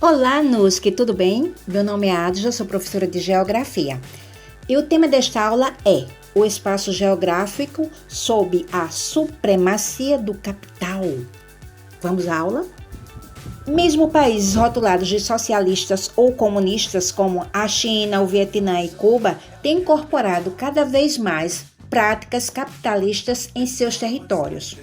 Olá, Nuski, tudo bem? Meu nome é Adja, sou professora de Geografia. E o tema desta aula é o espaço geográfico sob a supremacia do capital. Vamos à aula? Mesmo países rotulados de socialistas ou comunistas, como a China, o Vietnã e Cuba, têm incorporado cada vez mais práticas capitalistas em seus territórios.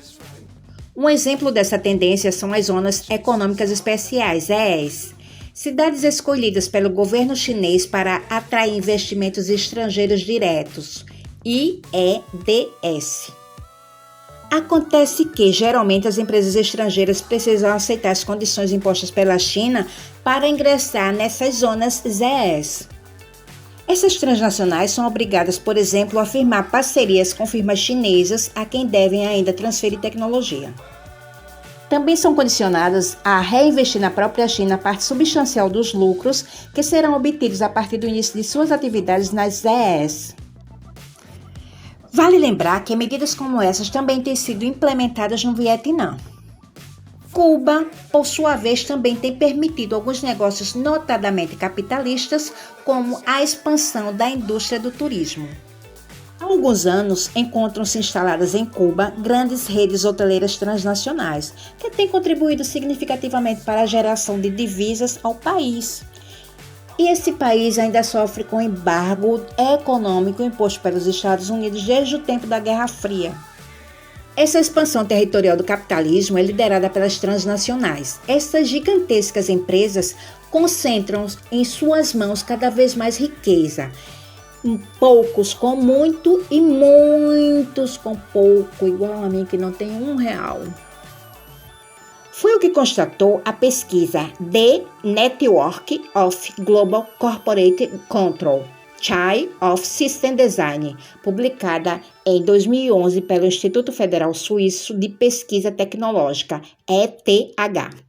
Um exemplo dessa tendência são as Zonas Econômicas Especiais, ZEEs, cidades escolhidas pelo governo chinês para atrair investimentos estrangeiros diretos, IEDs. Acontece que, geralmente, as empresas estrangeiras precisam aceitar as condições impostas pela China para ingressar nessas zonas ZEEs. Essas transnacionais são obrigadas, por exemplo, a firmar parcerias com firmas chinesas a quem devem ainda transferir tecnologia. Também são condicionadas a reinvestir na própria China parte substancial dos lucros que serão obtidos a partir do início de suas atividades nas ZEEs. Vale lembrar que medidas como essas também têm sido implementadas no Vietnã. Cuba, por sua vez, também tem permitido alguns negócios notadamente capitalistas, como a expansão da indústria do turismo. Há alguns anos, encontram-se instaladas em Cuba grandes redes hoteleiras transnacionais, que têm contribuído significativamente para a geração de divisas ao país. E esse país ainda sofre com o embargo econômico imposto pelos Estados Unidos desde o tempo da Guerra Fria. Essa expansão territorial do capitalismo é liderada pelas transnacionais. Essas gigantescas empresas concentram em suas mãos cada vez mais riqueza. Poucos com muito e muitos com pouco, igual a mim que não tem R$1. Foi o que constatou a pesquisa The Network of Global Corporate Control, Chai of System Design, publicada em 2011 pelo Instituto Federal Suíço de Pesquisa Tecnológica, ETH.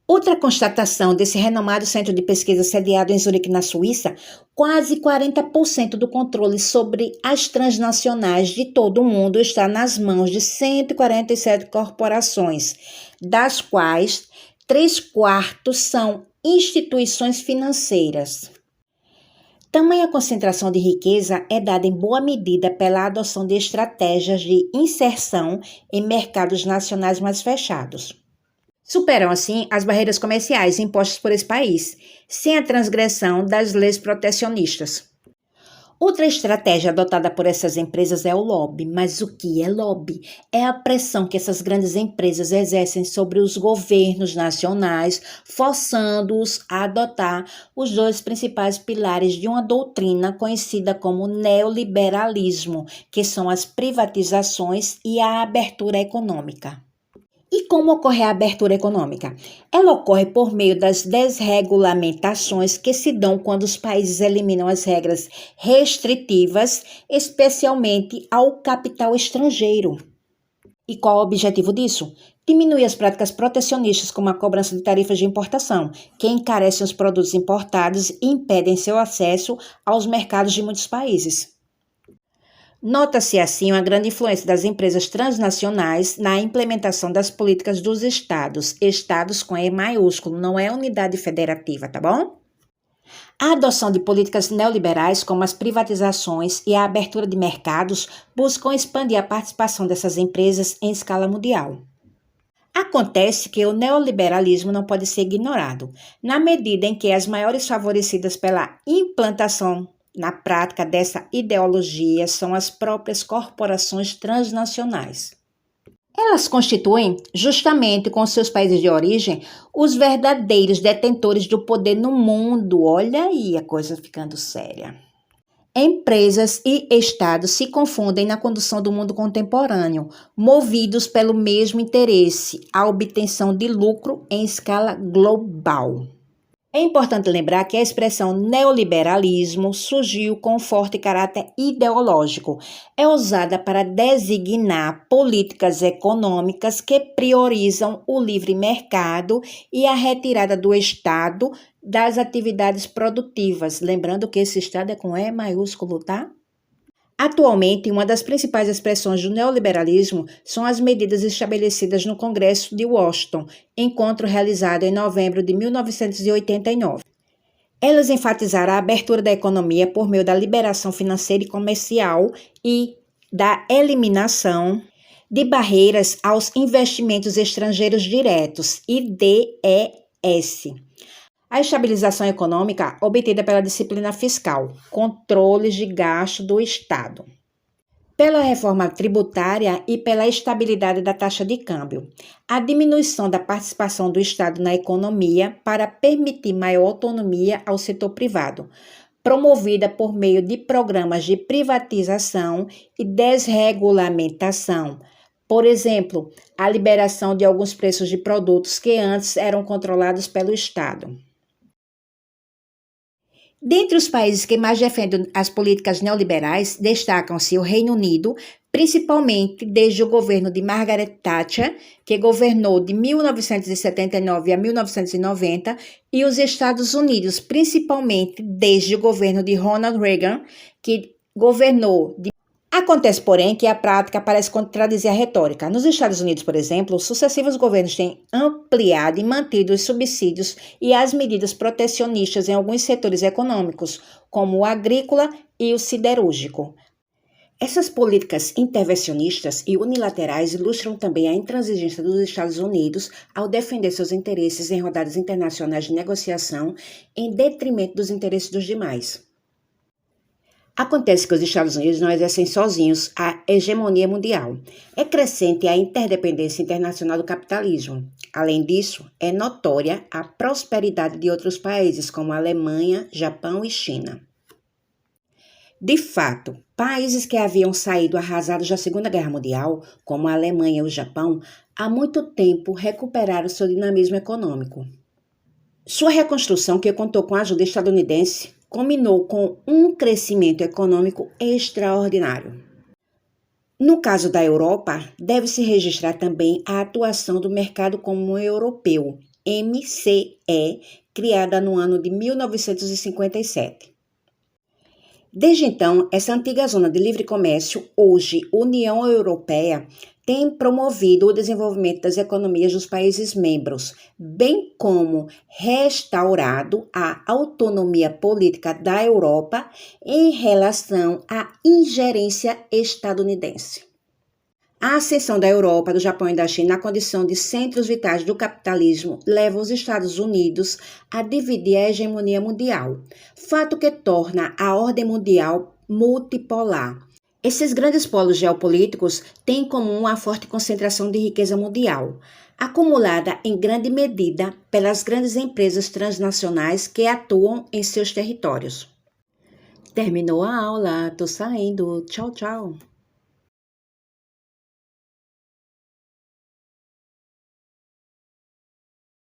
Outra constatação desse renomado centro de pesquisa sediado em Zurique, na Suíça, quase 40% do controle sobre as transnacionais de todo o mundo está nas mãos de 147 corporações, das quais 3/4 são instituições financeiras. Tamanha concentração de riqueza é dada em boa medida pela adoção de estratégias de inserção em mercados nacionais mais fechados. Superam, assim, as barreiras comerciais impostas por esse país, sem a transgressão das leis protecionistas. Outra estratégia adotada por essas empresas é o lobby. Mas o que é lobby? É a pressão que essas grandes empresas exercem sobre os governos nacionais, forçando-os a adotar os dois principais pilares de uma doutrina conhecida como neoliberalismo, que são as privatizações e a abertura econômica. E como ocorre a abertura econômica? Ela ocorre por meio das desregulamentações que se dão quando os países eliminam as regras restritivas, especialmente ao capital estrangeiro. E qual é o objetivo disso? Diminuir as práticas protecionistas, como a cobrança de tarifas de importação, que encarecem os produtos importados e impedem seu acesso aos mercados de muitos países. Nota-se assim uma grande influência das empresas transnacionais na implementação das políticas dos estados com E maiúsculo, não é unidade federativa, tá bom? A adoção de políticas neoliberais, como as privatizações e a abertura de mercados, buscam expandir a participação dessas empresas em escala mundial. Acontece que o neoliberalismo não pode ser ignorado, na medida em que as maiores favorecidas pela implantação na prática dessa ideologia são as próprias corporações transnacionais. Elas constituem, justamente com seus países de origem, os verdadeiros detentores do poder no mundo. Olha aí a coisa ficando séria. Empresas e estados se confundem na condução do mundo contemporâneo, movidos pelo mesmo interesse, a obtenção de lucro em escala global. É importante lembrar que a expressão neoliberalismo surgiu com forte caráter ideológico. É usada para designar políticas econômicas que priorizam o livre mercado e a retirada do Estado das atividades produtivas. Lembrando que esse Estado é com E maiúsculo, tá? Atualmente, uma das principais expressões do neoliberalismo são as medidas estabelecidas no Congresso de Washington, encontro realizado em novembro de 1989. Elas enfatizaram a abertura da economia por meio da liberação financeira e comercial e da eliminação de barreiras aos investimentos estrangeiros diretos, IDES. A estabilização econômica obtida pela disciplina fiscal, controles de gasto do Estado, pela reforma tributária e pela estabilidade da taxa de câmbio, a diminuição da participação do Estado na economia para permitir maior autonomia ao setor privado, promovida por meio de programas de privatização e desregulamentação. Por exemplo, a liberação de alguns preços de produtos que antes eram controlados pelo Estado. Dentre os países que mais defendem as políticas neoliberais, destacam-se o Reino Unido, principalmente desde o governo de Margaret Thatcher, que governou de 1979 a 1990, e os Estados Unidos, principalmente desde o governo de Ronald Reagan, que governou de... Acontece, porém, que a prática parece contradizer a retórica. Nos Estados Unidos, por exemplo, sucessivos governos têm ampliado e mantido os subsídios e as medidas protecionistas em alguns setores econômicos, como o agrícola e o siderúrgico. Essas políticas intervencionistas e unilaterais ilustram também a intransigência dos Estados Unidos ao defender seus interesses em rodadas internacionais de negociação em detrimento dos interesses dos demais. Acontece que os Estados Unidos não exercem sozinhos a hegemonia mundial. É crescente a interdependência internacional do capitalismo. Além disso, é notória a prosperidade de outros países, como a Alemanha, Japão e China. De fato, países que haviam saído arrasados da Segunda Guerra Mundial, como a Alemanha e o Japão, há muito tempo recuperaram seu dinamismo econômico. Sua reconstrução, que contou com a ajuda estadunidense, combinou com um crescimento econômico extraordinário. No caso da Europa, deve-se registrar também a atuação do Mercado Comum Europeu, MCE, criada no ano de 1957. Desde então, essa antiga zona de livre comércio, hoje União Europeia, tem promovido o desenvolvimento das economias dos países membros, bem como restaurado a autonomia política da Europa em relação à ingerência estadunidense. A ascensão da Europa, do Japão e da China na condição de centros vitais do capitalismo leva os Estados Unidos a dividir a hegemonia mundial, fato que torna a ordem mundial multipolar. Esses grandes polos geopolíticos têm em comum a forte concentração de riqueza mundial, acumulada em grande medida pelas grandes empresas transnacionais que atuam em seus territórios. Terminou a aula, tô saindo. Tchau, tchau.